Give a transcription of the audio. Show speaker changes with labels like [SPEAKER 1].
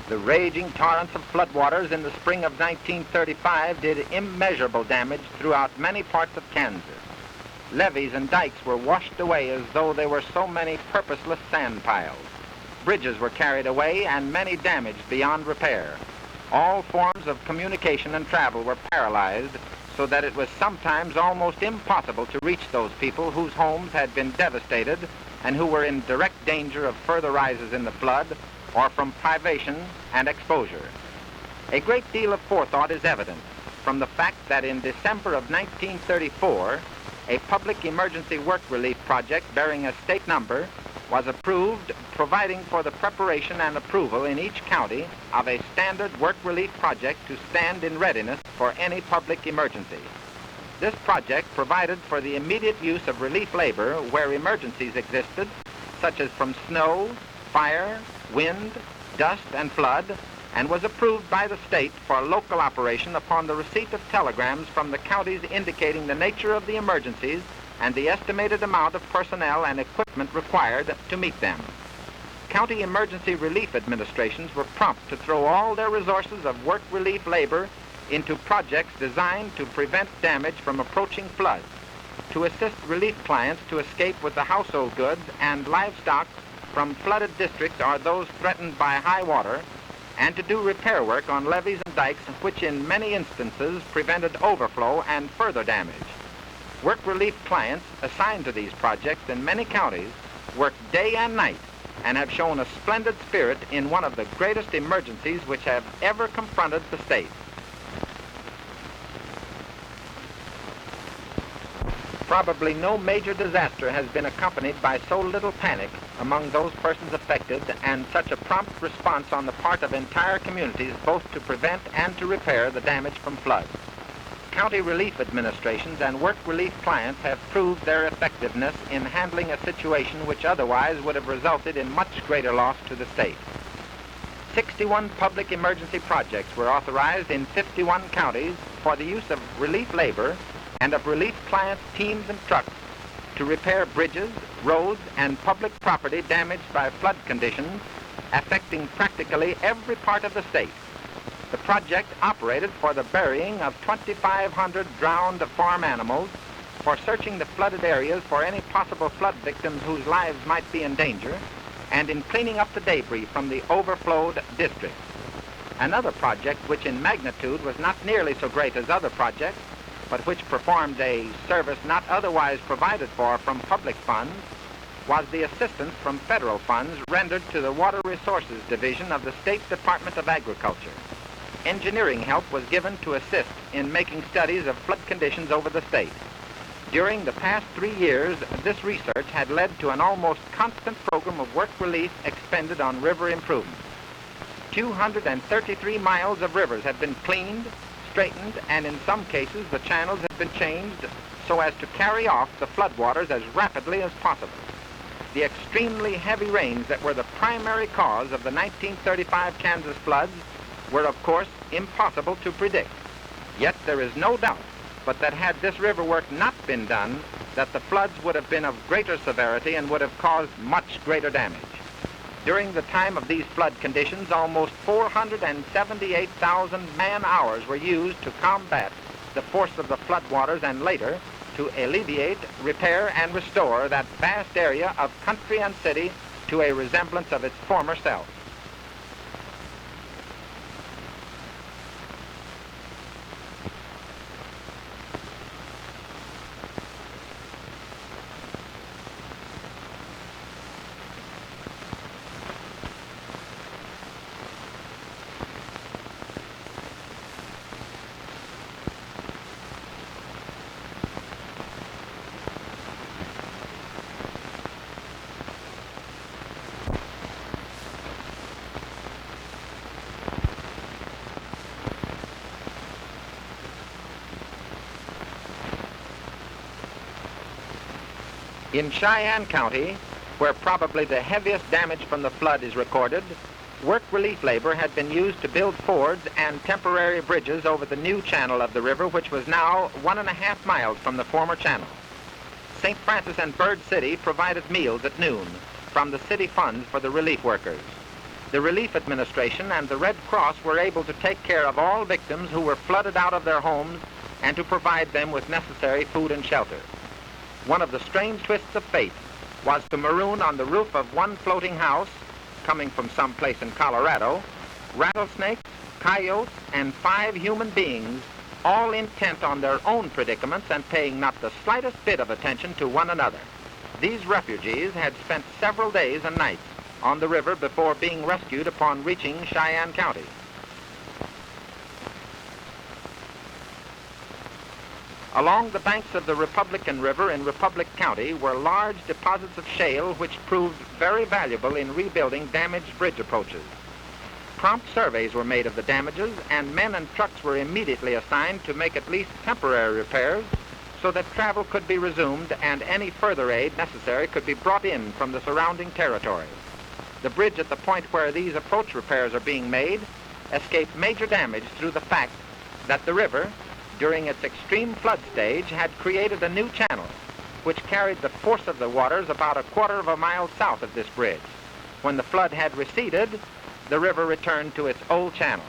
[SPEAKER 1] The raging torrents of floodwaters in the spring of 1935 did immeasurable damage throughout many parts of Kansas. Levees and dikes were washed away as though they were so many purposeless sand piles. Bridges were carried away and many damaged beyond repair. All forms of communication and travel were paralyzed, so that it was sometimes almost impossible to reach those people whose homes had been devastated and who were in direct danger of further rises in the flood or from privation and exposure. A great deal of forethought is evident from the fact that in December of 1934, a public emergency work relief project bearing a state number was approved, providing for the preparation and approval in each county of a standard work relief project to stand in readiness for any public emergency. This project provided for the immediate use of relief labor where emergencies existed, such as from snow, fire, wind, dust, and flood, and was approved by the state for local operation upon the receipt of telegrams from the counties indicating the nature of the emergencies and the estimated amount of personnel and equipment required to meet them. County emergency relief administrations were prompt to throw all their resources of work relief labor into projects designed to prevent damage from approaching floods, to assist relief clients to escape with the household goods and livestock from flooded districts or those threatened by high water, and to do repair work on levees and dikes, which in many instances prevented overflow and further damage. Work relief clients assigned to these projects in many counties work day and night and have shown a splendid spirit in one of the greatest emergencies which have ever confronted the state. Probably no major disaster has been accompanied by so little panic among those persons affected and such a prompt response on the part of entire communities both to prevent and to repair the damage from floods. County relief administrations and work relief clients have proved their effectiveness in handling a situation which otherwise would have resulted in much greater loss to the state. 61 public emergency projects were authorized in 51 counties for the use of relief labor and of relief clients' teams and trucks to repair bridges, roads, and public property damaged by flood conditions affecting practically every part of the state. The project operated for the burying of 2,500 drowned farm animals, for searching the flooded areas for any possible flood victims whose lives might be in danger, and in cleaning up the debris from the overflowed districts. Another project which in magnitude was not nearly so great as other projects, but which performed a service not otherwise provided for from public funds, was the assistance from federal funds rendered to the Water Resources Division of the State Department of Agriculture. Engineering help was given to assist in making studies of flood conditions over the state. During the past 3 years, this research had led to an almost constant program of work relief expended on river improvement. 233 miles of rivers have been cleaned, straightened, and in some cases the channels have been changed so as to carry off the floodwaters as rapidly as possible. The extremely heavy rains that were the primary cause of the 1935 Kansas floods were, of course, impossible to predict. Yet there is no doubt but that had this river work not been done, that the floods would have been of greater severity and would have caused much greater damage. During the time of these flood conditions, almost 478,000 man-hours were used to combat the force of the floodwaters and later to alleviate, repair, and restore that vast area of country and city to a resemblance of its former self. In Cheyenne County, where probably the heaviest damage from the flood is recorded, work relief labor had been used to build fords and temporary bridges over the new channel of the river, which was now 1.5 miles from the former channel. St. Francis and Bird City provided meals at noon from the city funds for the relief workers. The Relief Administration and the Red Cross were able to take care of all victims who were flooded out of their homes and to provide them with necessary food and shelter. One of the strange twists of fate was to maroon on the roof of one floating house, coming from some place in Colorado, rattlesnakes, coyotes, and 5 human beings, all intent on their own predicaments and paying not the slightest bit of attention to one another. These refugees had spent several days and nights on the river before being rescued upon reaching Cheyenne County. Along the banks of the Republican River in Republic County were large deposits of shale which proved very valuable in rebuilding damaged bridge approaches. Prompt surveys were made of the damages, and men and trucks were immediately assigned to make at least temporary repairs so that travel could be resumed and any further aid necessary could be brought in from the surrounding territory. The bridge at the point where these approach repairs are being made escaped major damage through the fact that the river, during its extreme flood stage, had created a new channel which carried the force of the waters about a quarter of a mile south of this bridge. When the flood had receded, the river returned to its old channel.